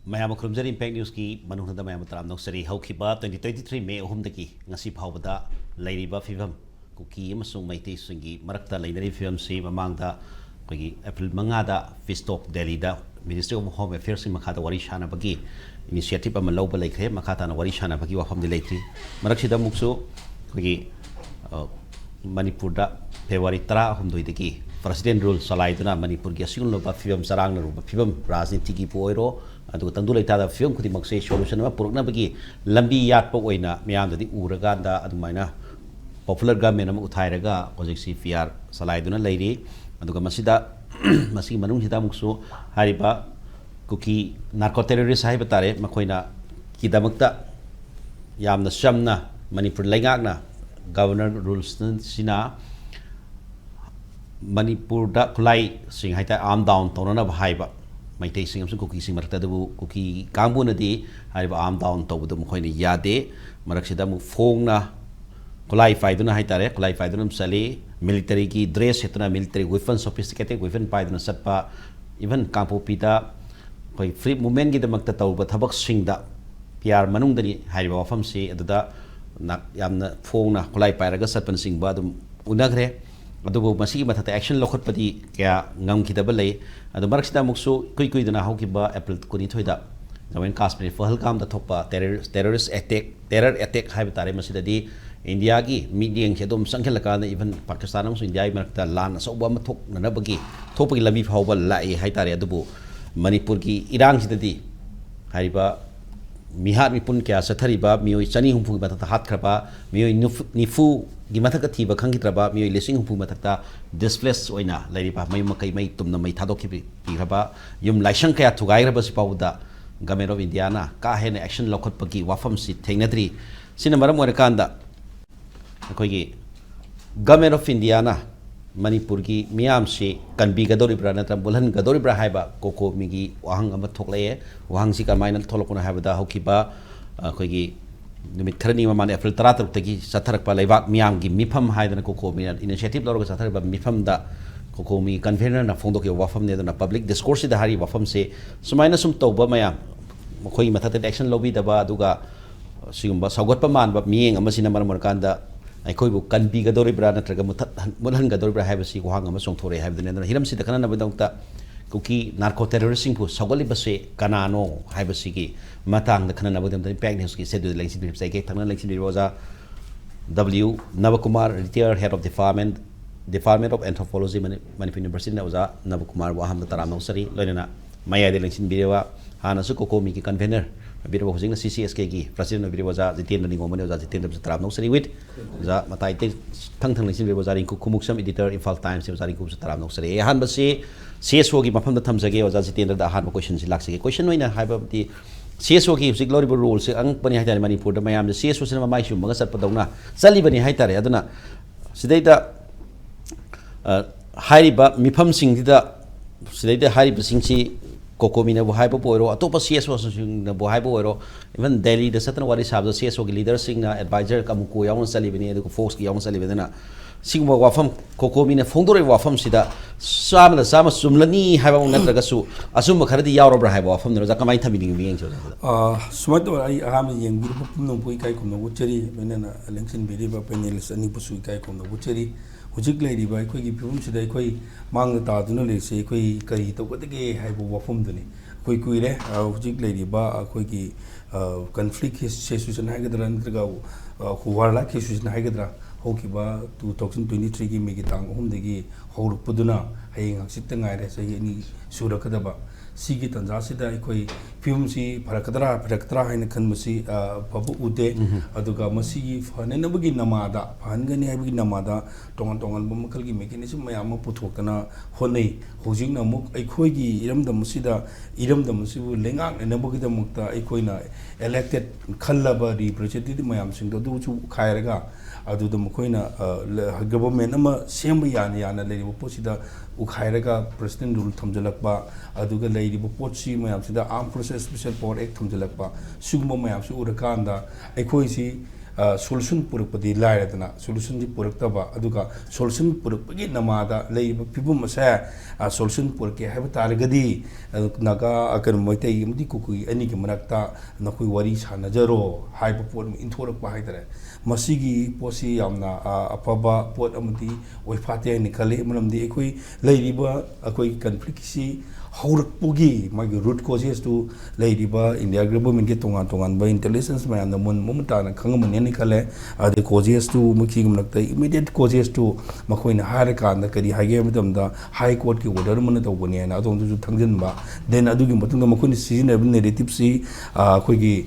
Mayam Krumzer Impact News ki Manung da Mayam Taram Noksari Haukiba 2023 May Humdaki Nasi Pawda Lady Buffyvam Kuki Masung Maiti Singi Marakta Lady Film Si Mamangda Pagi April Mangada Fistop Delhi da Ministry of Home Affairs in Makata Warishana Bagi Initiative of Maloba Lake Makata and Warishana Bagi Waham the Lake Marakshida Muksu Pagi Manipur da February Tra Humduitaki President rule Salaiduna Manipur Gasun Loba Film Sarang Ruba Film Raznitiki Poiro aduh tentu lagi ada film kuti maksai solution apa purukna bagi lambi yat pok oina miam jadi uraganda aduh mana popular government nama uthai raga project CPR salai duna lady aduh masida masih manung kita muksu hari ba kuki narco terrorist hai betare makoina kita makta yam na samna Manipur lengak na governor rules sina Manipur da kulai sing hai ta arm down tonona bahai ba Maitei sing amsung Kuki sing marakta dabu Kuki kambu na di hariba arm down to budu mukhoy ni yade maraksida mu phong na kulai faidu na haitare kulai faidu na sali military ki dress hetuna military weapon sophisticated weapon faidu na satpa even kampu pita koi free movement gi damakta tawba thabak sing da PR manung dani hariba wafam si aduda nak yamna phong na kulai pairaga satpan sing ba dum unagre adubu masih matata action lokot pati kaya ngam kita balai adu marak sida muksu kui dana hau kiba April kuni thoida nawen Kashmir fahal kam da thopa terrorist attack hai batare masida di India gi meeting chedom sankhel ka na even Pakistan amsu India marakta lan so ba mathok na bagi thopagi labi phawba lai hai tare adubu Manipur ki irang sida di hariba mihat mipun kya sathariba mioi chani humpu batata hat khraba mioi nifu gimathaka thiba khangitra mioi lesing humpu mathakta displaced oina lairiba mai makai mai tumna mai thadokhi piraba yum laisang kaya thugai raba sipauda government of India na ka hene action lokhot pagi wafam si thengnatri sina maram orakanda akoigi government of India na Manipur ki miyam si kanbi gadori bra natra bulhan gadori bra haiba koko migi wahang ama thoklaye wahang si kamaina tholokuna haibada hokiba akoigi numit kharani mamane April 13 tagi satharak pa leibak miyam gi mifam haidana koko mi initiative loroga satharak ba mifam da koko mi convener na phongdoki wafam ne na public discourse da hari wafam se sumaina sum tawba mayam khoi mathate action lobby da ba aduga sigumba saugatpa man ba miyeng ama sina maram kanda akhoi bu kanbi gadori bra natraga muthan gadori bra haibasi wahang ama songthore haibdane na hiram sida kana badangta kuki narco terrorism pu Sougatliba se Kanano haibasi ki matang da kana badam impact news ki sedu lengsi bi sai ke thangna lengsi bi roza Nabakumar retired head of Department of Anthropology Manipur University na uza Nabakumar waham da taram nosari loina maya de lengsi bi rewa hana su kokomi ki convener biro hosing CCSK ki president of Biriwaza Jitendra Ningomba ne Jitendra Taram Noksari with za matai te thang lengsin Biriwaza Rinku Khumukcham editor Imphal Times se Rinku Taram Noksari han basi CSO ki mafam da thamjage waza Jitendra da han question si laksige question oina haiba ti CSO ki husik loriba rule se ang pani haitare Manipur da mayam de CSO se mai sum maga sat padawna sali bani haitare aduna sidaida hariba mifam sing da sidaida hariba sing si Kokomi na buhay po ero ato pa CSO na buhay po ero even Delhi da satan wari sabda CSO ki leader sing na advisor kamuku yawn sali bini edu folks ki yawn sali bini na singwa wafam Kokomi na fongdore wafam sida sama sumlani haiba natraga su asum kharadi yawro bra haiba wafam na kamai thamini ngi ngso sumat ai aham yeng bir pum pui kai kum no bucheri menena election biri ba panelist ani pusu kai kum no bucheri hujik lai riba khoi gi phum sida khoi mang ta duna le se khoi kari to kodage haibu wafum duni khoi kuire hujik lai riba khoi gi conflict situation haigadra ntraga war la situation haigadra hokiba 2023 gi megi tang degi horupuduna hayeng haksita ngai re sai ni surakadaba sigi tanja sida khoi film si pharakatra haina khanmusi babu ude aduga masigi fanenabagi namada phangani haibagi namada tongan bamakal gi mechanism mayam puthokana honei hojing na muk aikhoi gi iramdam musida iramdam musibu lengak nabagi da mukta aikoina elected khallaba representative mayam sing do chu khairaga aduda mukoina government ama semba yana leiribo posida ukhairaga president rule thamjalakba aduga leiribo potsi mayam sida armed forces special power act thamjalakba sugma mayam su urakanda aikoi si solution purukpadi lairadana solution di puruktaba aduga solution purukpagi namada leiba pibum asa solution purke haiba taragadi naga akan moitai mudi kukui ani ki manakta nakoi wari sanajaro haiba pot inthorak pa haidare masigi posi yamna apaba pot amudi oifate ni khale manamdi ekoi leiriba akoi conflict si haurakpugi magi root causes to leiriba India government ke tongan ba intelligence ma na mun mumta na khangamani ni khale the causes to mukhi gumnakta immediate causes to makoi na hare kan da kari hage madam da high court ki order man to boni na adong ju thangjan ba then adugi matungda makoi ni season narrative si khoi gi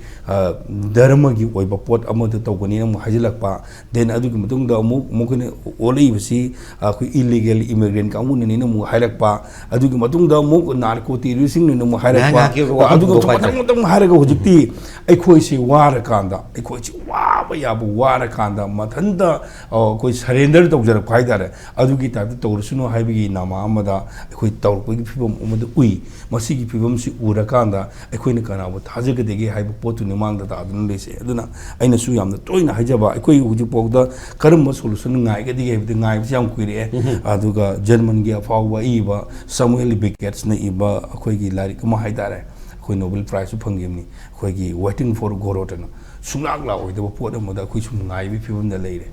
dharma gi oiba pot amod to boni na hajilak pa then adugi matungda makoi ni olei bisi khoi illegal immigrant kamun ni na mu hairak pa adugi matungda narco terrorism ni mu hairak pa adugi matang hairak hujikti ai khoi si war kanda ai khoi si wa ba ya bu war kanda mathanda koi surrender tawjar phaidare adugi type tawrsuno haibigi nama amada khoi tawrpagi phibam umada ui masigi phibam si ura kanda khoi ni kana bu thajagdege haibu potu ni mangda ta adun lese aduna aina su yamna toina haijaba khoi huju pokda karam solution ngai gadi hebde ngai yam kuire aduga german gi afawa iba samuel beckets na iba khoi gi lari kama haidare khoi nobel prize phangimni khoi gi waiting for gorotana sungak la oidaba pot amada khoi sum ngai bi phibam da leire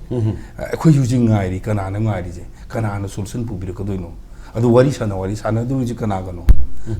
khoi yuji ngai ri kana na ngai ri je kana na solution pubir ka doino adu wari sana du ji kana gano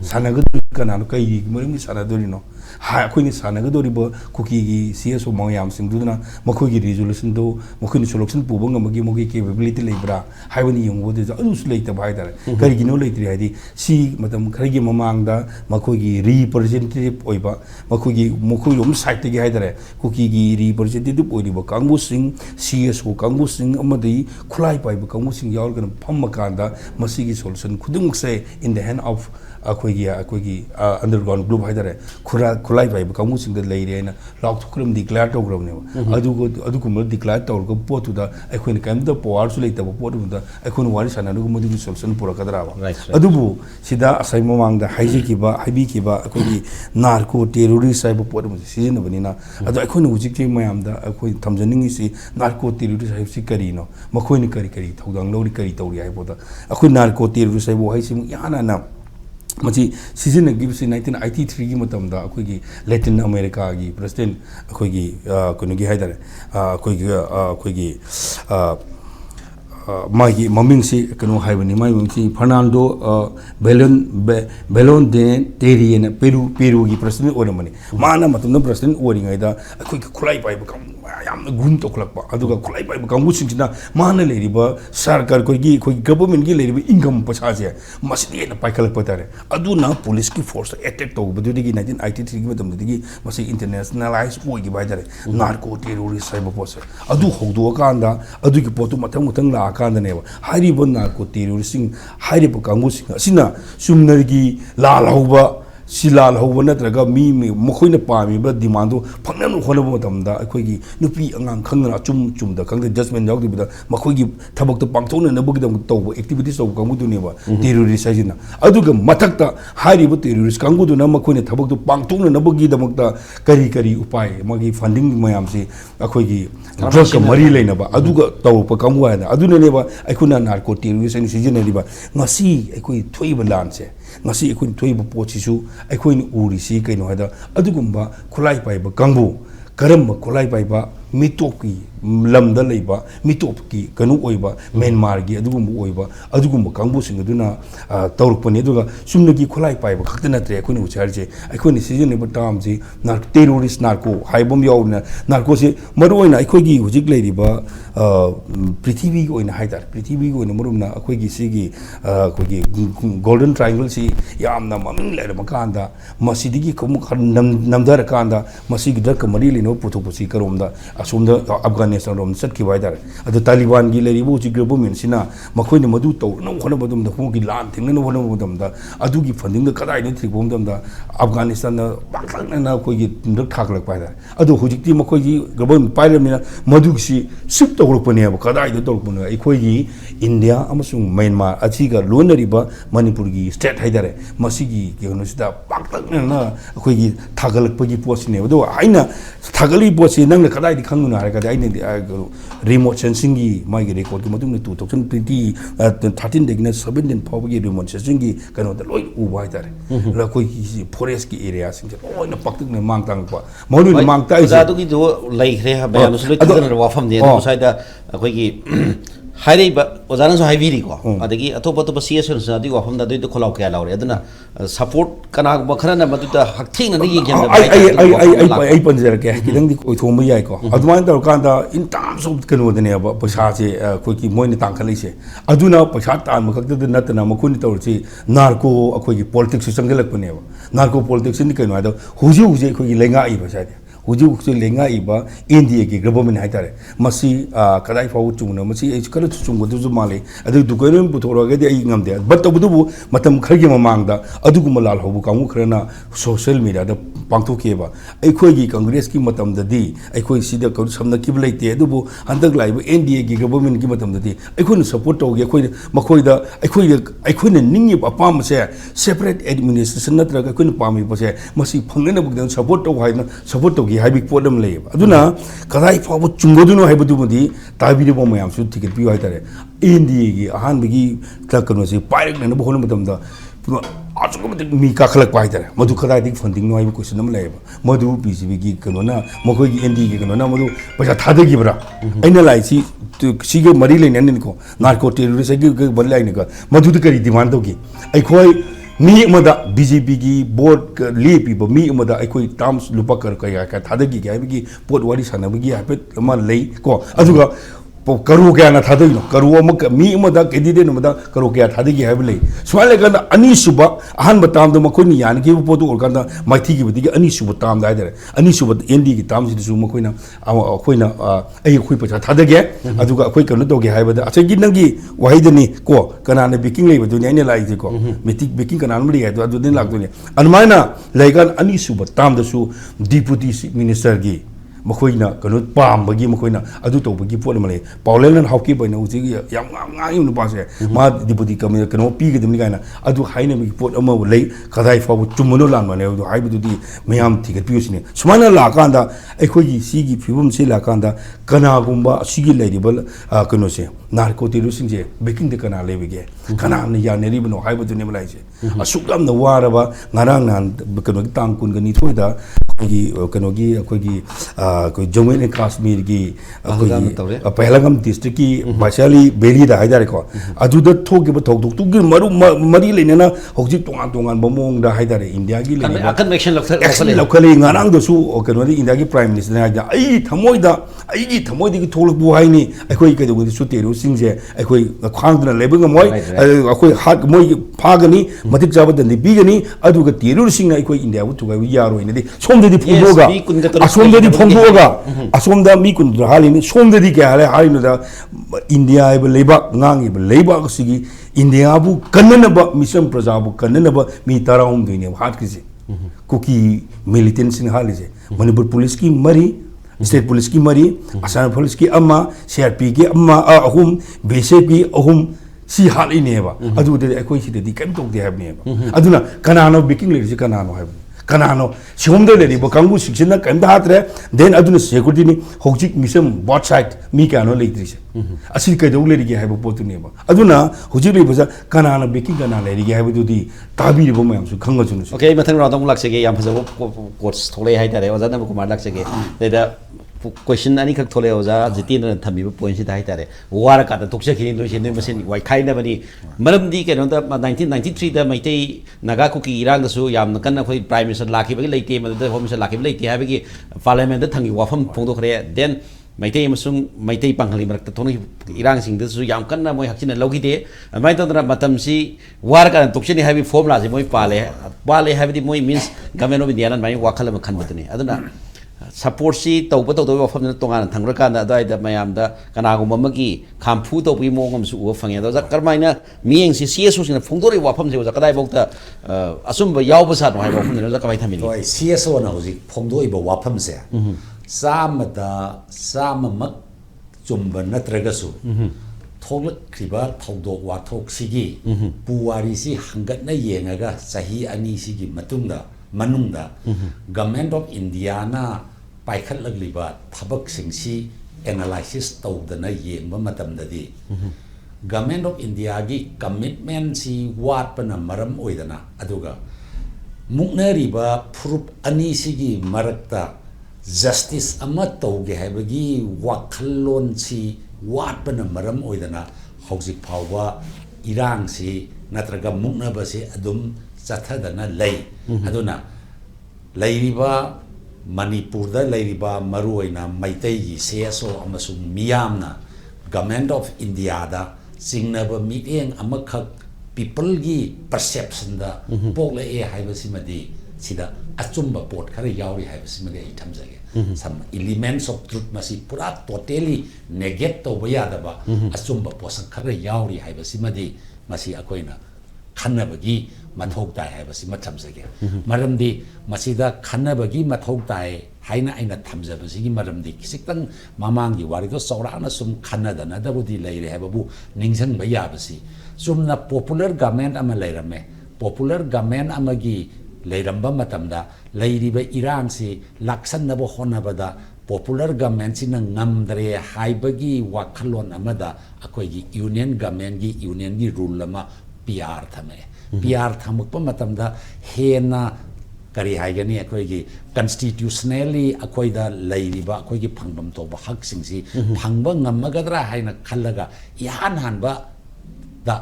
sana ga kana no kai mari sana do no ha khoi ni sana ga do ri bo kuki gi CSO mangyam sing du na makhoi gi resolution do makhoi ni solution pu bang magi mogi capability leibra haibani yung wo de adu su leita bai dar kari gi no leitri hadi si matam khari gi mamang da makhoi gi representative oiba makhoi lom site gi haidare kuki gi representative oiba kangbu sing CSO kangbu sing amadi khulai pai ba kangbu sing yaur kan pham makanda masigi solution khudung se in the hand of akoigi underground group haidare khulai bai ba kamu sing da leire na lok thukram declare to grom ne adu kum declare to go potu da akoin kam da power su leita ba potu da akoin wari sana ru modi solution pura kadra ba adu bu sida asai mamang da haiji ki ba habi ki ba akoigi narco terrorist sai ba potu mu season bani na adu akoin ujik ti mayam da akoin thamjaning si narco terrorist sai si kari no makhoi ni kari thodang lori kari tawri ai boda akoin narco terrorist sai bo hai sim yana na machi season give si 1983 gi matam da akoi gi Latin America gi president akoi gi kono gi haidare akoi gi magi maming si kono haibani mai maming si Fernando Belon de Terry na Peru gi president oramani mana matam da president oring aida akoi gi khulai pai ba kam yamna gun to khulakpa aduga khulai pai ba kamu singina mana leiriba sarkar koi government gi leiriba income pacha je masini na paikal patare aduna police ki force attack to budu gi 1983 gi matam digi masi internationalize koi gi baidare narco terrorist sai ba pose adu hodo kanda adu gi potu matang la kanda ne ba hari bon narco terrorist sing hari ba kamu sing asina sumnargi lal hoba silal hoba natraga mi mokhoina pami ba demand phangnan khona ba tamda akhoi nupi angang khangna chum da khangde judgment yaw dibida makhoi gi thabak to pangthona na bugidam to activities to kamu du ne ba terrorist ajina aduga mathakta hari ba terrorist kangu du na makhoina thabak to pangthona na bugi damakta kari upai magi funding mayam si akhoi gi drug mari leina ba aduga to pa kamu ana aduna ne ba akhuna narco terrorist ni sijina riba ngasi akhoi thoiba lanse ngasi akhoi thoiba pochisu akhoi uri si kaino hada adugumba khulai pai ba kangbu karam khulai pai ba mitoki lamda leiba mitopki kanu oiba Myanmar gi adugumba kangbu sing aduna tawrukpani aduga sumnagi khulai pai ba khakta natre akhoi ni ucharje akhoi ni season ba tam ji terrorist narco haibom yawna narco se maroina akhoi gi hujik leiriba prithvi gi oina haidar prithvi gi oina marumna akhoi gi sigi akhoi gi golden triangle si yamna maming leira makanda masidigi kumuk namdar kanda masigi dak mari lino putopusi karomda asumda Afghanistan rom satki baidar adu Taliban gi leribu ji government sina makhoina madu to no khona badum da hu gi lan thingna no khona badum da adu gi funding da kadai ni thibom dam da Afghanistan na baklang na khoi gi ndak thaklak baidar adu hujikti makhoi gi government pailamina madu si sip to rupane ba kadai da to rupane ai khoi gi India amasung Myanmar achi ga lonariba Manipur gi state haidare masigi gi hono sida baklang na khoi gi thagalak pagi posine adu aina thagali posi nang kadai di खंगुना है कदे आइने remote sensing की माइगे record की मतुंग 2020 13 देखने 17 फाव की remote sensing की कनो द लोइ उबा इतारे ल कोई फॉरेस्ट की एरिया सिंग लोइना पक्तक ने मांग तांग पा मौलु ने मांग ताइ जादू की जो लाइखरे हा बयान सुले तिजन वाफम ने साइदा अखोई की हाइरेबा ओजाना जो हाइबीरी को अदगी अतोप अतोप सीएस नदी वाफम दा दो खोलाव क्या लाउरे अदना सपोर्ट कना बखरना मदुदा हक्थिंग नदी ये गेम आई पंजर के किदंग दी कोई थोम याय को अदमान तौर कांदा इन टर्म्स ऑफ कनो दने अब पैसा से कोई की मोइन तांखलै से अदुना पैसा तान मखक नतना मखुन तौर से नार्को अखोई की पॉलिटिक्स संगलक पने नार्को पॉलिटिक्स नि कनो आदो हुजु हुजे अखोई की लेंगा ई पैसा हुजु हुजु लेंगा इबा इंडिया की गवर्नमेंट हाइतारे मसी कदाई फाउ चुंगना मसी ए कल चुंगदु माले अदु दुकैन पुथोरगदि आई ngamde but तबदुबु मतम खरगे ममांगदा अदुगुम लाल होबु कांगु खरना सोशल मीडिया दा पांथोकेबा अखोई की कांग्रेस की मतम ददी अखोई सिदा को समना किब लेते अदुबु हंदक लाइब एनडीए की गवर्नमेंट की मतम ददी अखोई सपोर्ट तोगे अखोई मखोइदा अखोई निंगि अपाम से सेपरेट एडमिनिस्ट्रेशन नत्रगा अखोई पामी बसे मसी फंगने बुगदन सपोर्ट तो हाइना सपोर्ट तो हाइबिक पोदम लेब अदुना कदाई फाव चुंगदुनो हाइबदुबदी ताबिरिबो मयाम सु टिकट पियो हाइतारे इंडिया की अहानबगी तकनो से पाइरक ने बहोन मतमदा आजुक मी काखलक पाइतारे मधु कदाई फंडिंग नो हाइब क्वेश्चन नम लेब मधु बीसीबी की कनोना मखोई की एनडी की कनोना मधु पैसा थादगिबरा अइना लाइसी सिगे मरी लेने को नार्को टेररिस्ट की बल्लाइन का मधु करी डिमांड होगी अखोई मी मदा बीजेपी की बोर्ड लेपीब मी मदा अखोई टर्म्स लुपा कर कया का थादगी के हाइबगी पोट वारी सानबगी हाइपेट अमा लई को अदुगा करू क्या ना थादगी करू अमक मी मदा कैंडिडेट मदा करू क्या थादगी हाइब लई सुमाले कंदा अनि सुबा अहन बताम दो मखोनी यान के पोटो और कंदा माइथी की बदी अनि सुबा ताम दाइदरे अनि सुबा एनडी की ताम सिदसु मखोइना अखोइना अई अखोई पछा थादगे अदुगा अखोई कनो तोगे हाइबदा अचगी नंगी वाहिदनी को कनाने बेकिंग लेब दुनि आइने लाइजे को मिटिक बेकिंग कनान मरि है तो दिन लाग दुनि अनमाइना लाइकन अनि सुबा ताम दसु डिप्यूटी मिनिस्टर की मखोइना कनो पामबगी मखोइना अदु तोबगी पोट मले पाउलेलन हाउकी बइना उजी याम ngang नु पासे मा डिप्यूटी कमे कनो पीगदमनि गायना अदु हाइना मी पोट अमा लई खदाई फाव चुमनो लानमाने अदु हाइबदुदी मयाम थिगत पियुसने सुमाना लाकांदा अखोगी सीगी फिबम से लाकांदा कनागुंबा सीगी लेदिबल कनो से नार्को टेररिस्ट से baking de kana lebige kana ne ya neri bno haibdu ne malai se asukam na waraba ngarang nan kano tang kun gani thoida gi kano gi akogi ko jammu and kashmir gi pahalgam district ki bashali beli da haidare ko adu da thogi ba thok tu gi maru mari leine na hoji tongan bomong da haidare india gi leine akan action lokhali ngarang do su kano di india gi prime minister na ja ai thamoida ai gi thamoidi gi tholok bu haini akoi ka do su teru singje akoi khangdna lebing moy akoi hat moy phagani matik jabad ni bigani aduga teru singna akoi india bu tugai yaro ine somde di phondoga asomde di phondoga asomda mi kun halini somde di kya hale halino da india ibe leba ngang ibe leba sigi india bu kanana ba mission praja bu kanana ba mi taraum dine hat kisi kuki militant sing halise manipur police ki mari state police की मरी Assam police की अम्मा CRP की अम्मा अहुम BSF की अहुम सी हालिनेबा अदुदे अखोई सिदि cam तोक दे हाबनेबा अदुना कनानो बिकिंग लेरि कनानो हाब कनानो सिहोमदे लेरि ब कांगु सिक्सना कैम हात्रे देन अदुना सिक्योरिटी नि होजिक मिसम बोथ साइड मी कानो लेत्रिसे असि कैदौ लेरि के हाब पोतुनेबा अदुना होजिक लेबजा कनानो बिकिंग कना लेरि के हाबदुदि ताबिरिबो मयमसु खंगजुनु ओके मथंग राउंड लाक्सेगे याम फजबो कोर्स थोले हाइतारे ओजा नबकुमार लाक्सेगे देदा क्वेश्चन अनी खक थोले ओजा जितेंद्र थमीब पॉइंट से हाइतारे वार का तोक्सखिनि लोइसे नै मसिन वाइखाइनबनी मरमदी केनो द 1993 द मैतै नागा कुकी इरांग दसु याम कन्न खोइ प्राइम मिनिस्टर लाखिबगे लेते मद होम मिनिस्टर लाखिब लेते हाबगी parliament the थंगी वाफम फोंदोखरे then Meitei मसुंग Meitei पांगली मरक थोनि इरांग सिंग दसु याम कन्न मोय हक्सिन लौगिदे अमाय तंद्रा मतम सी वार का तोक्सनि हाबी फॉर्मुला जे मोय पाले हाबदी मोय मींस गवर्नमेंट ऑफ इंडिया न माय वाखल म खनबतनी अदना support si tau ba tau tau wafam na tongan thangra ka na dai da mayam da kana gum ma gi khampu to pi mongam su u phang ya da karmaina mieng si csu sina phongdori wafam se ja kadai bokta asum ba yaw ba sa no hai wafam na da ka bai thamini oi csu na hoji phongdoi ba wafam se sama mak chumba natraga su thoglak kriba thongdok wa thok sigi puwari si hangat na yengaga sahi ani sigi matungda Manung da government of India na पाइखꯠलग्लिबा थबकसिंगसी analysis तौदना येंबा मतमददी government of India की commitment सी वाटपना मरम ओइदना अदुगा मुक्नरिबा फुरुप अनी सिगी मरक्ता जस्टिस अमा तौगे हैबगी वाखल्लोन सी वाटपना मरम ओइदना हौजिक फावबा इरांग सी नत्रगा मुक्नबसे अदुम चथदना लई अदुना लैरिबा मणिपुरदा लैरिबा मरुओइना मैतैगी सेसो अमसुंग मियामना गवर्नमेंट ऑफ इंडिया दा सिंगनबा मीटिंग अमखक people की perception दा पोले ए हाइबसिमदी सिदा अचुम्बा पोट खरे यावरी हाइबसिमदी आई थमजगे some elements of truth masi pura totally negate to bayadaba अचुम्बा पोसन खरे यावरी हाइबसिमदी मसी अकोइना खन्नबगी मथौक ताय हाइबसिम थमजगे मरमदी मसीदा खन्नबगी मथौक ताय हाइना आइना थमजबसिगी मरमदी किसितंग ममांगी वारिदो सौराना सुम खन्नदना दबुदी लैरे हाइबबु निंजंग बयाबसी चुमना पॉपुलर गवर्नमेंट अमा लेरमे पॉपुलर गवर्नमेंट अमगी लेरंबा मतमदा लेरिबे इरांग से लाक्सनबो होनबदा पॉपुलर गवर्नमेंट सिना ngamdre हाइबगी वाखलोन अमदा अकोगी यूनियन गवर्नमेंट की यूनियन की रूल अमा पीआर थमे पीआर थमकप मतमदा हेना करी हाइगनी अकोगी कॉन्स्टिट्यूशनली अकोइदा लेरिबा अकोगी फंगबम तोबा हक सिंगसी फंगबा ngamagadra हाइना खल्लगा यान हानबा दा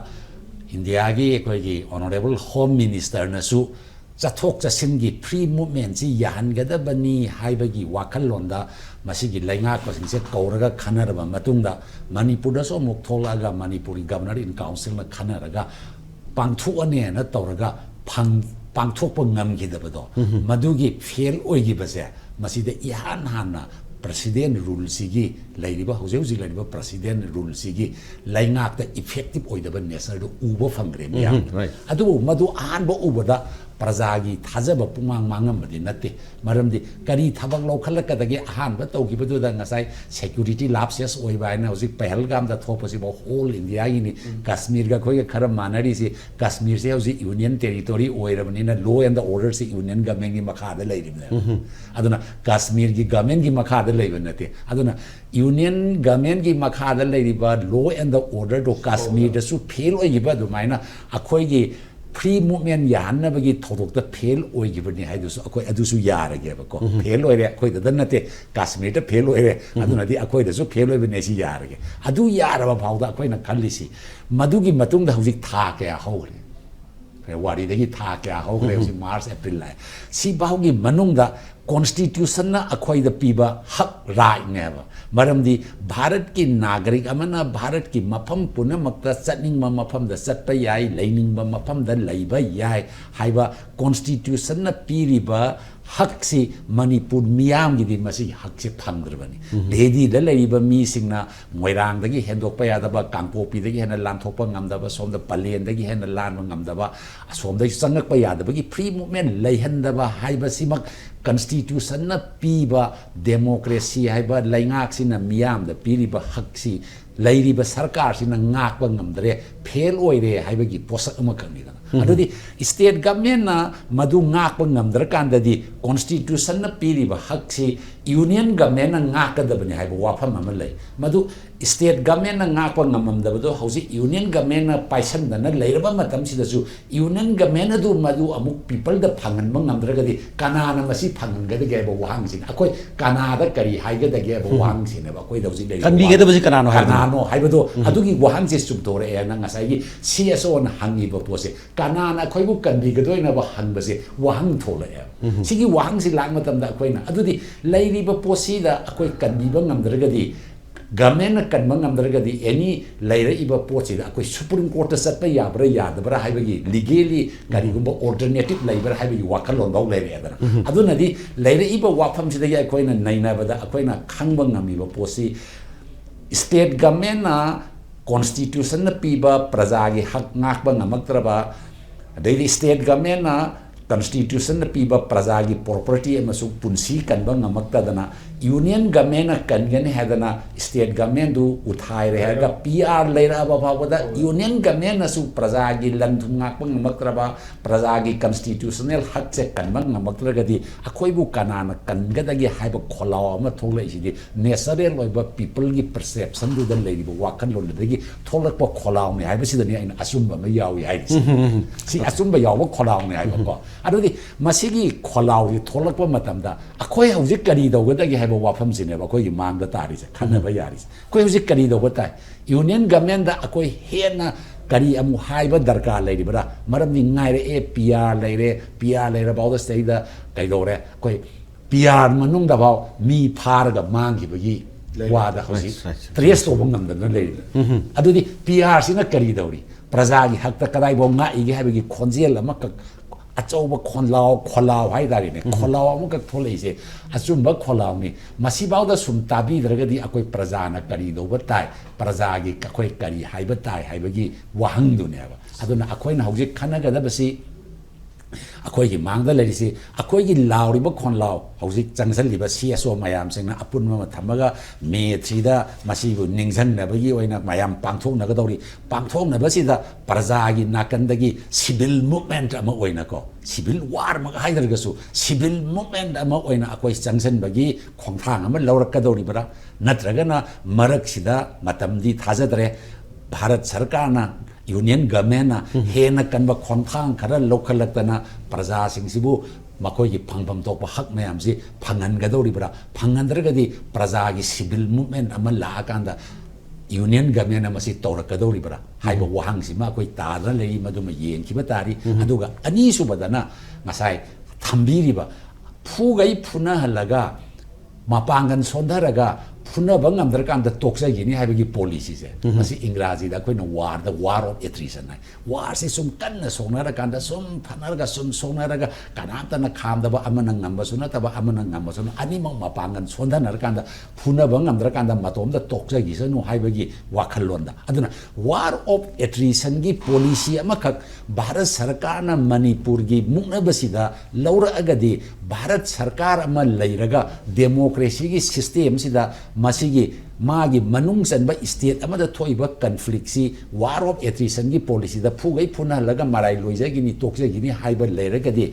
इंडिया की ऑनरेबल होम मिनिस्टर नसु चथोक चसिनगी फ्री मूवमेंट सी याहनगदबनी हाइबगी वाखल्लोंदा मसिगी लैंगाक पसिंगसे कौरगा खनरबा मतुंगदा मणिपुरदसो मुक थोलागा मणिपुरी गवर्नर इन काउंसिल में खनरगा पांगथुअने न तौरगा पांगथोक ngamgidabado मदुगी फेल ओइगिबसे मसिदे यान हाना president rule sigi lairiba hojeuji lairiba president rule sigi laingakta effective oidaba national do ubo fangre ya adu madu anbo ubada prajagi thajaba pumang mangam badi natte maramdi kari thabak lokhalakadagi ahanba tawgibadu da ngasai security lapses oiba na hojik pahalgam da thopasi bo whole india ni kashmir ga khoi khara manari si kashmir se hojik union territory oirabani na law and the order se union government gi makha da lairibna aduna kashmir gi government gi makha da laibnate aduna union government gi makha da lairiba law and the order do kashmir da su fail oigiba du maina akhoi gi free movement yahanabagi thodokta fail oigibani haidusu akoi adusu yarage ba ko fail oire akoi da nate kashmir da fail oire aduna di akoi da su fail oibane si yarage adu yaraba phawda akoi na khallisi madugi matungda hojik tha kya hore February dagi tha kya hore hojik March April lai si bahgi manungda constitution na akoi da piba hak right neba maramdi bharat ki nagarik amana bharat ki mafam punamakta chatning ma mafam da chatpa yai leining ba mafam da leiba yai haiba constitution na piriba hak si manipur miyam gi di masi hak se phangdrbani ledi da leiba mi singna moirang dagi hendok pa yada ba kangpopi dagi hena lan thokpa ngamda ba som da palen dagi hena lan ngamda ba som da sangak pa yada ba gi free movement leihanda ba haiba simak constitution na piba democracy haiba laingak sina miyam da piriba hak si leiriba sarkar sina ngak ba ngamdre fail oire haiba gi posak ama kangni adudi state government na madu ngak pa ngamdra kanda di constitution na piriba hak si union government na ngak da bani haiba wafam ama lei madu state government na ngak pa ngamam da do hausi union government na paisan da na leiraba matam si da su union government du madu amuk people da phangan ma ngamdra ga di kanana masi phangan ga de ba wang sin akoi kanada kari haiga da ge ba wang sin ba koi da usi lei kan bi ga da basi kanano haiba do adugi wang se sum tore e na ngasai gi CSO na hangi ba pose kanana khoi bu kan bi ga doi na ba hang ba se wang thole e sigi wang si lang matam da koi na adudi leiri ba posi da akoi kan bi ba ngamdra ga di government na kan ngamdra ga di any leira iba posi da akoi supreme court sat pa ya bra haiba gi legally kari gumba alternative leibra haiba gi wakalon ba leire da aduna di leira iba wafam si da ya akoi na naina ba da akoi na khangba ngami ba posi state government na constitution na piba praja gi hak ngak ba ngamaktra ba daily state government na constitution piba prajagi property amasuk punsi kanba ngamaktadana union government kangani hadana state government du uthai rehaga PR leira ba bawada union government asu prajagi landhungak ngamakraba prajagi constitutional hak che kanba ngamakragadi akhoi bu kanana kangadagi haiba kholaw ama tholai sidi necessary loiba people gi perception du dan leiba wakan lo dagi tholak pa kholaw ni haiba sidani aina asumba ma yawi hai si asumba yawa kholaw ni haiba ko adudi masigi kholaw ri tholak pa matamda akhoi hauji kari dawgadagi haiba wafam sineba khoi gi mangda tari se khana ba yari khoi hauji kari dawgatai union government da akhoi hena kari amu haiba darkar leiri bara maram ni ngaire e PR leira bawda stay da kaidore khoi PR manung da baw mi phar ga mangi bagi wada hauji tres to bangam da leiri adudi PR sina kari dawri prajagi hakta kadai bo nga igi habigi khonjel ama achauba kholaw hai dari ne kholaw amuk tholei se achumba kholaw ni masi bawda sum tabi dragadi akoi prajana kari do batai prajagi akoi kari hai batai hai bagi wahang du ne ba aduna akoi na hauji khana ga da basi akoi gi mangda lerisi akoi gi lauri ba khonlaw hauji changsan liba CSO mayam singna apun ma thamaga me 3 da masi bu ningsan na bagi oina mayam pangthok na ga dori pangthok na basi da prajagi nakandagi civil movement ama oina ko civil war ma haidar ga su civil movement ama oina akoi changsan bagi khongthang ama laurak ka dori bara natraga na marak sida matamdi thajadre bharat sarkar na union government hena kanba khonthang khara lokhalakna praja singsibu makoi gi phangbam tokpa hak mayam si phangan gadori bra phangandragadi praja gi civil movement ama la kanda union government ama si torakadori bra haiba wahang si ma koi tadra lei maduma yen ki batari aduga ani subadana ngasai thambiriba phugai phuna halaga mapangan sondaraga phuna bangam darkanda toksa gini haibagi policy se masi ingraji da koina war of attrition nai war se sum kanna sonara kanda sum phanarga sum sonara kanata na khamda ba amana ngamba suna taba amana ngamba suna ani mang mapangan sondanar kanda phuna bangam darkanda matom da toksa gi sanu haibagi wakhalonda aduna war of attrition gi policy amakak bharat sarkar na manipur gi mukna basida laura agadi bharat sarkar ama leiraga democracy gi system sida masigi magi manung sanba state amada thoiba conflict si war of attrition gi policy da phugai phuna laga marai loija gi ni tokje gi ni haiba leiraga di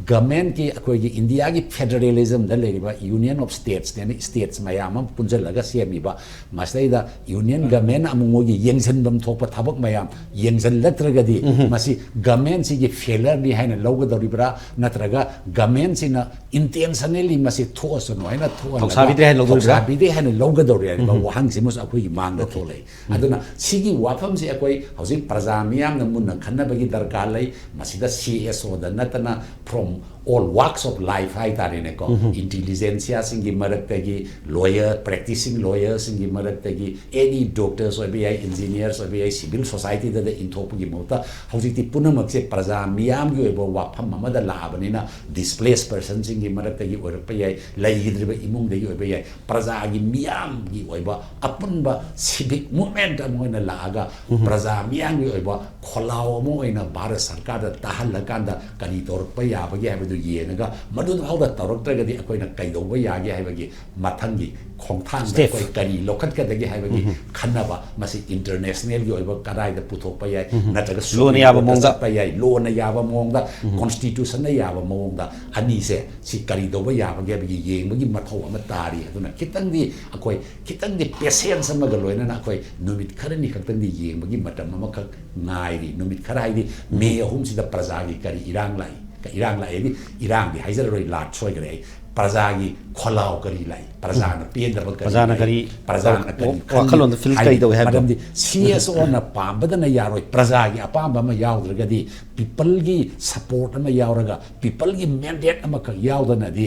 government ki akoi gi india gi federalism da leriba union of states ne states mayam punjal laga semi ba masai da union government amungo gi yengsan bam thokpa thabak mayam yengsan latraga di masi government si gi failure ni haina loga doribra natraga government sina intentionally masi thoso no haina thosabi haina loga dori ba wahang simus akoi gi mang da tholei aduna sigi wafam si akoi housing praja miyam na munna khanna bagi darkar lai masida CSO da natana from all walks of life hai tarine ko intelligentsia singi maraktagi lawyer practicing lawyers singi maraktagi any doctors or be engineers or be civil society da intopugi mota hojiti punamak se praja miyam gi ebo wafam amada labani na displaced person singi maraktagi or pe yai laidriba imung de gi be praja gi miyam gi oiba apunba civic movement amoina laga praja miyam gi oiba kholaw amoina bharat sarkar da tahalakanda kani tor pa yabagi habadu yenaga madun hauda toroktagadi akoina kaidoba yagi habagi mathangi khongthang da koi kari lokhat kadagi habagi khanaba masi international gi oiba karai da puthokpa yai nataga lona yaba mongda pa yai lona yaba mongda constitution na yaba mongda ani se si kari doba yabagi habagi yengbagi mathau ama tari aduna kitangdi patience amaga loina na akoi numit kharani khaktangdi yengbagi matam ama khak ngai numit khara haidi me ahum sida prajagi kari irang lai irang di haijar roi lat choi gare prajagi kholaw kari lai prajana penda ba kari prajana kari wakhalon da fil kai do have madam di CSO na pambada na yaroi prajagi apamba ma yaudragadi people gi support ma yauraga people gi mandate ama ka yaudana di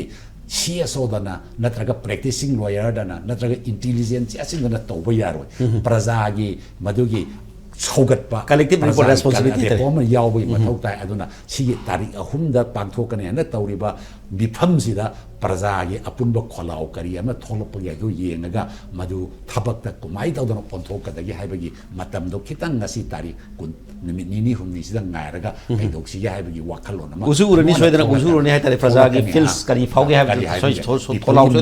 CSO dana natraga practicing lawyer dana natraga intelligence asing dana tawba yaroi prajagi madugi Saugatpa collective responsibility Poma Yawi Matota Aduna, see Tari Ahunda Pantokani and the Tauriba, Bipamsida, Prazagi, Apumba Kolau, Kariama, Tolopoya, Yenaga, Madu, Tabata, Kumaita, Pontoka, the Yahabagi, Matam do Kitanga Sitari, Nini, whom is the Naraga, Medoxi Yahabagi Wakalona. Uzur, and Israel, Uzur, Nihata, Prazagi, Phils, Kari, Fogi have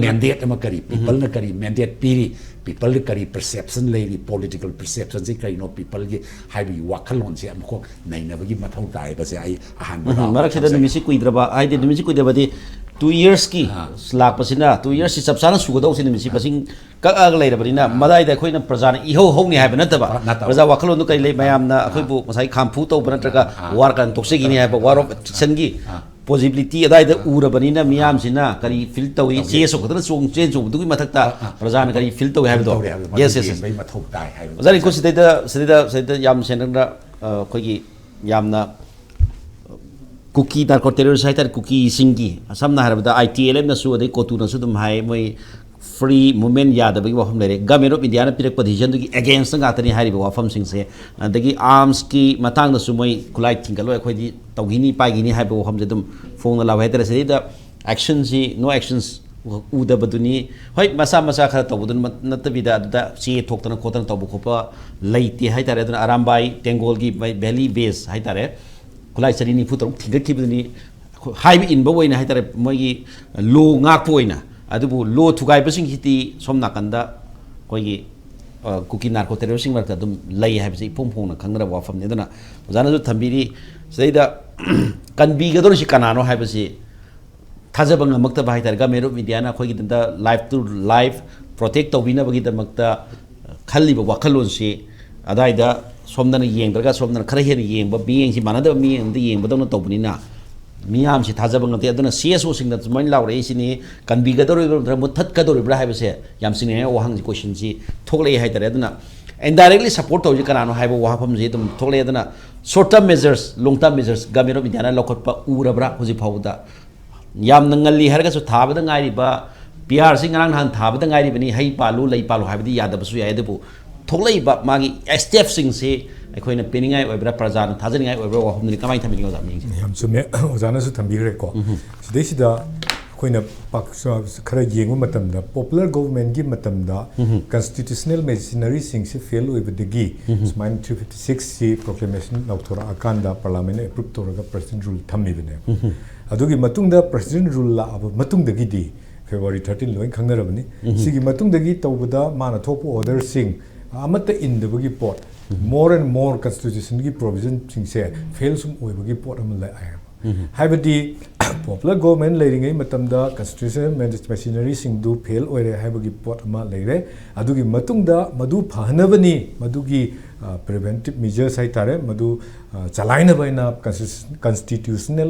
mandate Makari, people Nakari, mandate Piri. People carry perception, lady political perceptions. They know people have you walk alone. Say, I'm called never give my whole time, but say, I Maraksha the music with I did the music with the 2 years ski, slack pasina, 2 years is substance who goes in the music passing later, but in a Madai, the Queen of Prazan, Iho Honey have another. Praza Wakalo Nukai, Mayamna, Akibu, Masai Kamputo, Banataka, Wark and Toxigini have a war of Sengi. Possibility ada ura banina miam sina kari filter we change so kadang song change so tu matakta prajan kari filter we have do yes zari ko sida yam senra koi gi yamna Kuki Narco terrorist site Kuki Singi samna harabada ITLM na su adai kotu na su dum hai moi free movement yada bagi wafam lere government of India na pirak position du against nga tani hari wafam sing se adagi arms ki matang na su moi kulai thingalo khoi di tawgini paigini hai wafam jedum phone la hai tare se da actions no actions uda baduni hoi masa khara tawdun natabida da si thoktana khotana tabu khopa leiti hai tare da arambai tengol gi valley base hai tare kulai charini futor thinga kibuni hai in ba woina hai tare moi lo ngak poina adubu lo thugai basing hiti somna kanda koigi Kuki Narco terrorism marka dum lay have say pom pom na kangra wa fam ne dana jana ju thambiri seida kan bi ga dor si Kanano have say thajabang makta bai tar ga mero media na koigi danda live to live protect to bina bagi damakta khalli ba wakhalon si adaida somna yeng daga somna khara hen yeng ba bi yeng si manada mi yeng de yeng ba dona to buni na Miam si Tazabang at the other CSO sing that's mine loud racing can be gathered Mutat Kador Brahave, Yamsing or Hang question si totally hate Redna and directly support of Kanano have a wapam zetum totally adana short term measures, long term measures, Gamero Vidana Lokopa Urabra Husi Pauda Yam Nangali Hargas of Tabadang Iriba PR sing around Han Tabadang Iribani Hai Palu Lai Palu have the Yadabasu Edibu totally but Magi STF sing say ꯑꯩꯈꯣꯏꯅ ꯄꯤꯅꯤꯡꯉꯥꯏ ꯑꯣꯏꯕ꯭ꯔꯥ ꯄ꯭ꯔꯖꯥꯅ ꯊꯥꯖꯅꯤꯡꯉꯥꯏ ꯑꯣꯏꯕ꯭ꯔꯥ ꯋꯥꯐꯝꯗꯨꯅꯤ ꯀꯃꯥꯏꯅ ꯊꯝꯕꯤꯅꯤꯡꯉꯣ ꯑꯣꯖꯥ ꯃꯤꯡꯁꯦ ꯌꯥꯝ ꯆꯨꯝꯃꯦ ꯑꯣꯖꯥꯅꯁꯨ ꯊꯝꯕꯤꯈ꯭ꯔꯦꯀꯣ ꯁꯤꯗꯩꯁꯤꯗ ꯑꯩꯈꯣꯏꯅ ꯈꯔ ꯌꯦꯡꯕ ꯃꯇꯝꯗ ꯄꯣꯄꯨꯂꯔ ꯒꯣꯚꯔꯟꯃꯦꯟꯠꯒꯤ ꯃꯇꯝꯗ ꯀꯟꯁꯇꯤꯇ꯭ꯌꯨꯁꯅꯦꯜ ꯃꯦꯆꯤꯅꯔꯤꯁꯤꯡꯁꯤ ꯐꯦꯜ ꯑꯣꯏꯕꯗꯒꯤ ꯁꯨꯃꯥꯏꯅ 356ꯁꯤ ꯄ꯭ꯔꯣꯀ꯭ꯂꯦꯃꯦꯁꯟ ꯂꯧꯊꯣꯔꯛꯑꯀꯥꯟꯗ ꯄꯥꯔꯂꯥꯃꯦꯟꯅ ꯑꯦꯄ꯭ꯔꯨꯞ ꯇꯧꯔꯒ ꯄ꯭ꯔꯁꯤꯗꯦꯟꯠ ꯔꯨꯜ ꯊꯝꯃꯤꯕꯅꯦꯕ ꯑꯗꯨꯒꯤ ꯃꯇꯨꯡꯗ ꯄ꯭ꯔꯁꯤꯗꯦꯟꯠ ꯔꯨꯜ ꯂꯥꯛꯑꯕ ꯃꯇꯨꯡꯗꯒꯤꯗꯤ ꯐꯦꯕ꯭ꯔꯨꯋꯥꯔꯤ 13 ꯂꯣꯏꯅ ꯈꯪꯅꯔꯕꯅꯤ ꯁꯤꯒꯤ ꯃꯇꯨꯡꯗꯒꯤ ꯇꯧꯕꯗ ꯃꯥꯅ ꯊꯣꯛꯄ ꯑꯣꯔꯗꯔꯁꯤꯡ ꯑꯃꯠꯇ ꯏꯟꯗꯕꯒꯤ ꯄꯣꯠ more and more constitution ki provision sing se fail sum oibagi pot am lai ai haibadi popular government leiringai matamda constitutional machinery sing du fail oire haibagi pot ama leire adugi matungda madu phanabani madugi preventive measures hai tare madu chalaina baina constitutional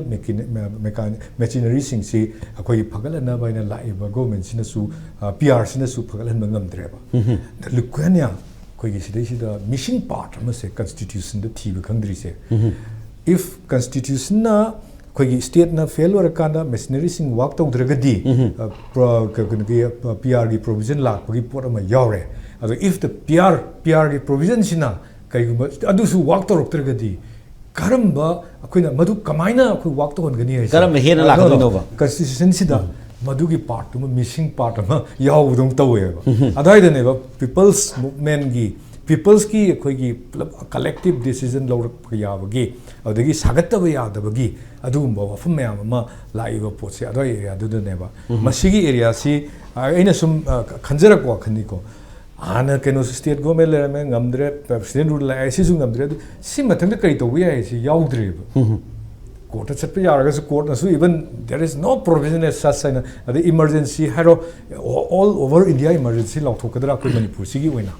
machinery sing si akoi phagalana baina laiba government sina su PR sina su phagalan mangam dreba lukanya कोई missing part से constitution थीब खंद्रीसे if constitution कोई state ना fail होरकाना machinery सिंग work तौद्रगदी PR की प्रोविजन लापगी पोट अमा यावरे अदो इफ द PR की प्रोविजन सिना कईगुम अदुसु वर्क तौरक्तरगदी करम्बा अखोइना मधु कमाइना अखोइ वर्क तौहनगनी है करम हेना लाखदोबा कंस्टिट्यूशन सिदा मधुगी पार्ट मिसिंग पार्ट यावदम तवेबा अदाइदनेबा पीपल्स मूवमेंट की पीपल्स की अखोइगी कलेक्टिव डिसीजन लौरक याबगी अदगी सागत्तब यादबगी अदुगुम्बा वफम मयाम अमा लाइबा पोसे अदय एरिया दुदनेबा मसिगी एरिया सी अइना सुम खंजरक वाखनिको आना केनो स्टेट गवर्नमेंट लेरमे ngamdre प्रेसिडेंट रूल लाइ सिसु ngamdre सि मथंग करि तोबि याइ सि याउद्रेबा court at Sapiaragas court as even there is no provision as such the emergency hero all over India emergency law to Kadra Manipur Sigi winner.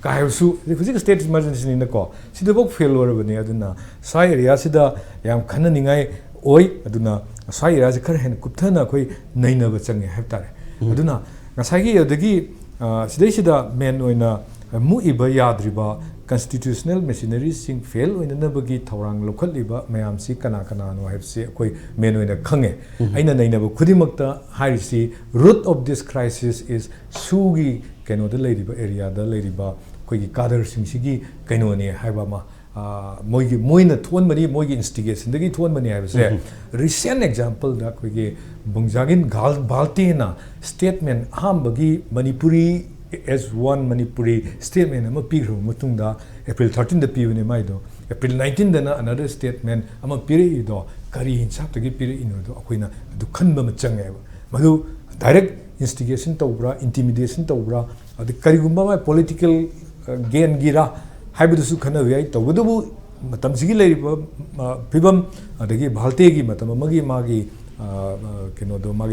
Kayasu, the physical state emergency in the car. See the book failure of Aduna. Sai Riasida, Yam Kananingai, Oi, Aduna, Sai as a Karahan, Kutana, Koi, Naina Vatsang Heptare. Aduna, Nasagi, the Gi, Sideshida, men in a Muiba Yadriba. Constitutional machinery sing fail in the Nabagi Taurang local liba mayam si Kanano have say koi menu in a kange. Aina nainaba Kudimakta Harisi root of this crisis is Sugi Kano the Ladyba area, the Ladyba कोई Kader Singh कईनोने Moina थोन बनी मोइगी instigation दगी थोन बनी है recent example दा कोई बुंगजागिन गाल बाल्टीना स्टेटमेंट हामबगी Manipuri as one Manipuri statement ama pigro matungda April 13 da piune mai do April 19 da na another statement ama piri do kari hinsap tagi piri ino do akoina du khanba ma change madu direct instigation tawbra intimidation tawbra adu kari gumba mai political gain gira haibu su khana yai tawdu bu matam sigi lei pibam adagi bhalte gi matam magi magi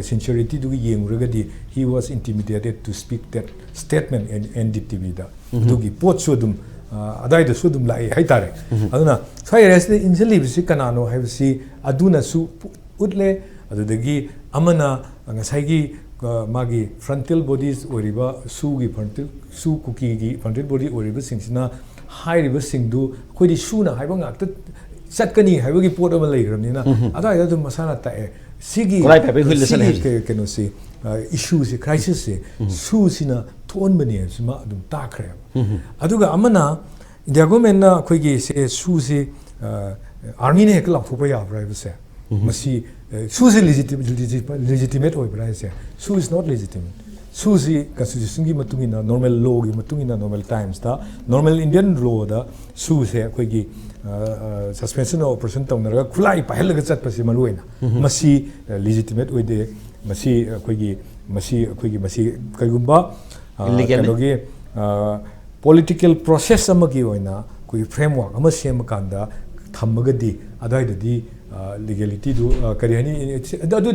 sincerity du yenguragadi he was intimidated to speak that statement in NDTV da dugi pot sodum adai da sodum lai hai tare aduna sai rest injali bisi kanano hai bisi aduna su utle adudagi amana ngasai gi magi frontal bodies oriba su gi frontal su kuki gi frontal body oriba singsina hai riba singdu khoi di su na hai ba ngak ta chatkani hai ba gi pot ama lai gramni na adai da dum masana ta sigi keno si issue si crisis si su sina thon bani sima adum ta khre aduga amana india government na khoi gi se su si army ne hekla thopa ya bra se masi su si legitimate oi bra se su is not legitimate su si constitution gi matungina normal law gi matungina normal times ta normal indian law da su se khoi gi suspension of operation tawna khulai pahel ga chat pasi maruina masi legitimate oide masi khoi kaigumba kanogi political process amagi oina koi framework ama sem kanda thammagadi adai dadi legality do karihani adu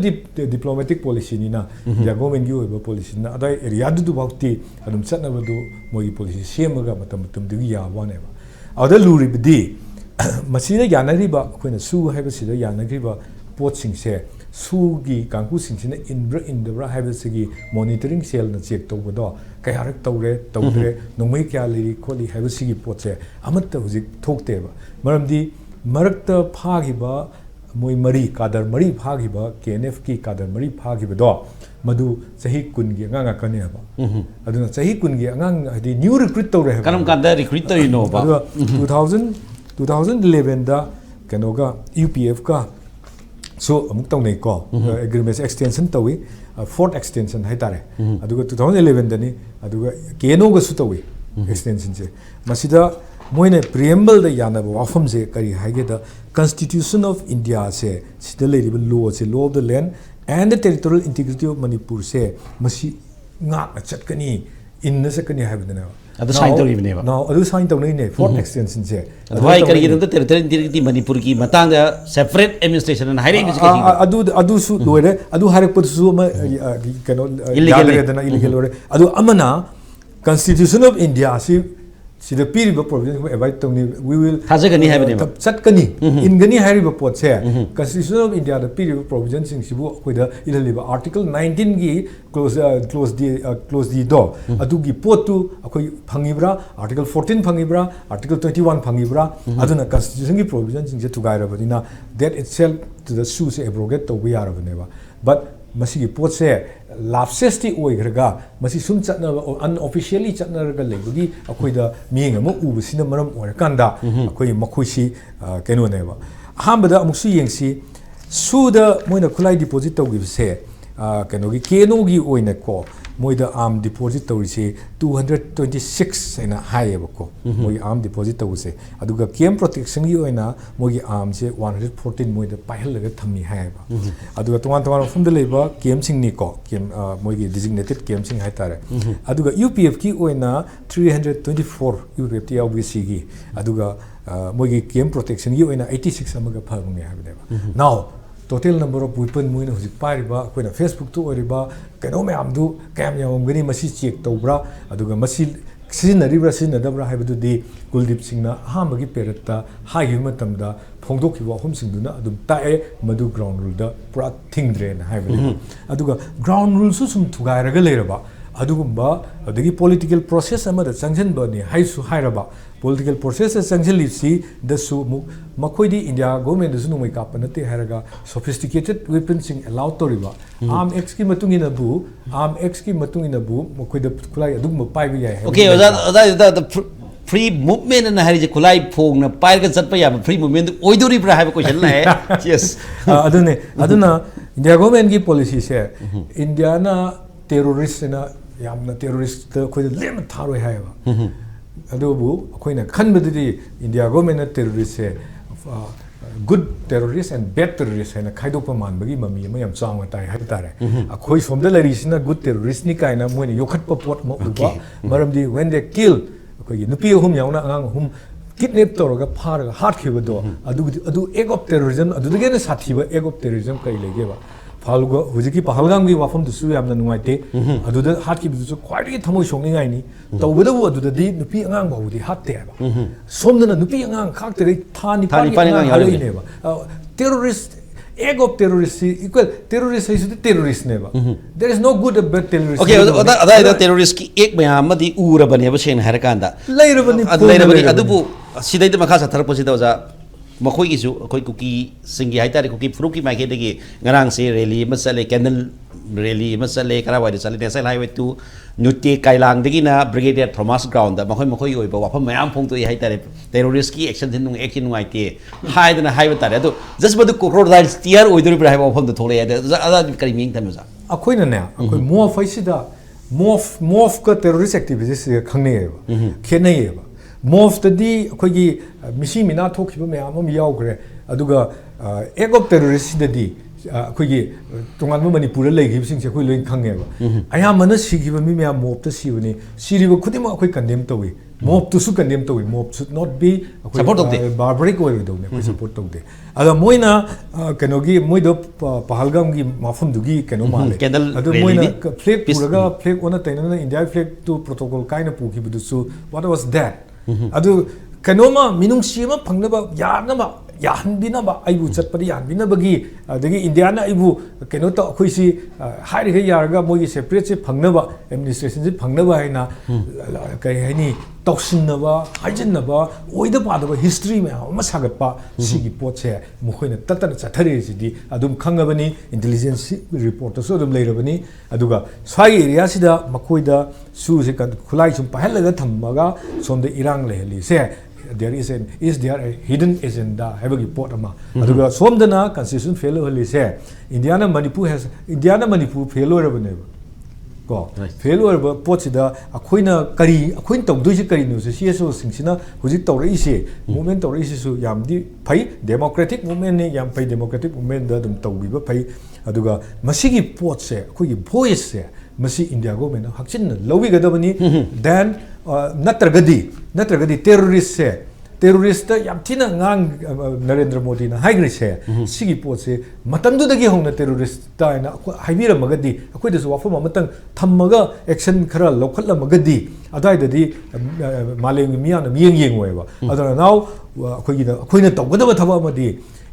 diplomatic policy ni na ya government gi oiba policy na adai area du bauti adum chatna badu moi policy semaga matam du ya wane ba ada luri bidi masida yanagriba koina su haiba sida yanagriba pot sing se su gi kangku sing sina indra haiba sigi monitoring cell na check to bodo kai harak tawre nongmai kya liri kholi haiba sigi pot se amatta hujik thokte ba maramdi marakta phagiba moi mari kadar mari phagiba KNF ki kadar mari phagiba do madu sahi kun gi anga kane ba aduna sahi kun gi anga hadi new recruit tawre kanam kanda recruit tari no ba 2011 da kanoga UPF ka so amuk taw nei ko agreement extension tawi fourth extension hai tare aduga 2011 da ni aduga keno ga su tawi extension je masida moine preamble da yana ba wafam je kari haige da constitution of india se sida le law se law of the land and the territorial integrity of manipur se masi nga chatkani in na sakani haibdana adu sign tawribne ba now adu sign tawnai ne fourth extension se adwai kari da territorial integrity manipur ki matang da separate administration and hiring adu su loire adu harak pat su ma kano illegal dana illegal lore adu amana constitution of india si sida piriba provision ko avoid tawni we will thajagani haibne ba chatkani ingani hariba pot se constitution of india da piriba provision sing sibu koida ilaliba article 19 gi close the door adu gi pot tu akoi phangibra article 14 phangibra article 21 phangibra aduna constitution gi provision sing je tugaira badina that itself to the su se abrogate to we are ba but masigi pot se lapsesti oigraga masi sum chatna unofficially chatna raga lebugi akoida mieng ama ubusina maram orakanda akoi makhoisi keno ne ba hambada amuksu yengsi suda moina khulai deposit tawgibse keno gi keno gi oina ko moida arm deposit tawrise 226 ena haieba ko moi arm deposit tawse aduga kem protection gi oina mogi arm se 114 moida paihalaga thammi haieba aduga tuan from the leba kem sing ni ko kem mogi designated kem sing haitare aduga UPF ki oina 324 UPF ti obc gi aduga mogi kem protection gi oina 86 amaga phagunge haibeba now total number of weapon moina hujik pariba koina Facebook tu oriba keno me amdu kam yamgani masi check tawbra aduga masi sinaribra sinadabra haibadu di Kuldip Singna hamagi peretta hagi matamda phongdok hiwa hom singduna adum tae madu ground rule da pura thingdre na haibadu aduga ground rule su sum thugairaga leiraba ꯑꯗꯨꯒꯨꯝꯕ ꯑꯗꯒꯤ political process ꯑꯃꯗ ꯆꯪꯁꯤꯟꯕꯅꯤ ꯍꯥꯏꯁꯨ ꯍꯥꯏꯔꯕ political ꯄ꯭ꯔꯣꯁꯦꯁꯇ ꯆꯪꯁꯤꯜꯂꯤꯕꯁꯤꯗꯁꯨ ꯑꯃꯨꯛ ꯃꯈꯣꯏꯗꯤ India ꯒꯣꯔꯃꯦꯟꯗꯁꯨ ꯅꯣꯡꯃꯩ ꯀꯥꯞꯄ ꯅꯠꯇꯦ ꯍꯥꯏꯔꯒ ꯁꯣꯐꯤꯁꯇꯤꯀꯦꯇꯦꯗ ꯋꯦꯄꯟꯁꯤꯡ ꯑꯦꯂꯥꯎ ꯇꯧꯔꯤꯕ ꯑꯥꯔꯝ ꯑꯦꯛꯁꯀꯤ ꯃꯇꯨꯡ ꯏꯟꯅꯕꯨ ꯃꯈꯣꯏꯗ ꯈꯨꯠꯂꯥꯏ ꯑꯗꯨꯒꯨꯝꯕ ꯄꯥꯏꯕ ꯌꯥꯏ ꯍꯥꯏꯕ Okay, oda free movement na hari kulai phong na pair ka chat pa ya free movement oidori pra hai question la hai. Yes. aduna India government ki policy se India na terrorist na yamna terrorist khoi lem tharoi hai ba adubu khoi na khan badidi India government na terrorist se good terrorist and bad terrorist hai na khaidok pa man bagi mami ma yam chang ta hai tare khoi somda lari sina good terrorist ni kai na moi ne yokhat pa pot mo ba maramdi when they kill khoi nupi hum yauna angang hum kidnap toroga pharaga hat khibado adu egg of terrorism adu de ne sathiba egg of terrorism kai lege ba falgo hujiki pahalgam gi wafam du su yamna nuaite adu de hat ki du khwai thamoi songni ngai ni tawbada bu adu de nupi angang ba udi hat te ba somdana nupi angang khak tere thani pani angang ne ba terrorist egg of terrorist equal terrorist is the terrorist never there is no good about terrorist. Okay, ada terrorist ki ek mayam di ura bani ba sen har kanda lairabani adubu sidai de makha sathar posi da makhoi gi su khoi kuki singi hai tare kuki fruki ma ke de ngarang se rally masale candle rally masale kara wa de sale national highway to nuti kailang de na brigadier thomas ground da makhoi oi ba wafam mayam phong to hai tare terrorist ki action thin nung action ngai te hai da hai ba tare adu just badu crocodile steer oi dori pra hai ba wafam de thole ada ada kari ming tam za akoi na ne akoi mo faisida mof ka terrorist activities khangne ba khenai ba mof tadi akoi gi misi mina thokhiba mayam am yaugre aduga egg of terrorist dadi akoi gi tongan ma manipur lai gi sing se akoi loin khange ba aya mana sigiba mi mayam mof ta siuni siriba khudima akoi condemn tawi mof to su condemn tawi mof should not be support of the barbaric way do ne support of the ada moina kenogi moido pahalgam gi mafum dugi keno male adu moina flag puraga flag ona tainana india flag to protocol kaina puki budusu what was that adu kanoma minung sima phangnaba yanaba yahanbinaba aibu chatpadi yanbinabagi adagi india na aibu keno to khoi si hairi ga yarga mogi separate se phangnaba administration se phangnaba haina kai haini toksinaba haijinnaba oida padaba history ma ama sagatpa sigi potse mukhoina tatana chathare sidi adum khangabani intelligence report so adum leirabani aduga swai area sida makoida su se khulai sum pahalaga thammaga somde irang lehli se is there a hidden agenda habagi pot ama aduga somdana constitution failure holi se indiana manipur failure bane ko failure ba pochida akoina kari akoin tawdoi se kari no se cso singsina huji tawrai se movement tawrai se su yamdi phai democratic movement ne yam phai democratic movement da dum tawbi ba phai aduga masigi pot se akogi voice se masi india government hakchin lowi gadabani then natragadi terrorist yam thina ngang Narendra Modi na haigri se sigi pot se matamdu dagi hongna terrorist ta na haibira magadi akoi da wafam amatang thammaga action khara lokhatla magadi adai dadi maleng miyana miyeng yeng weba adana now akoina tawgada thaba amadi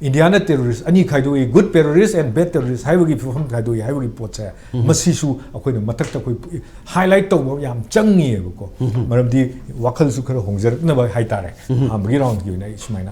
Indiana terrorist ani khaidoi good terrorist and bad terrorist haibagi phom khaidoi haibagi pot se masisu akoina matakta koi highlight tawba yam changi ko maramdi wakhal su khara hongjar na ba haitare am gi round gi na ismaina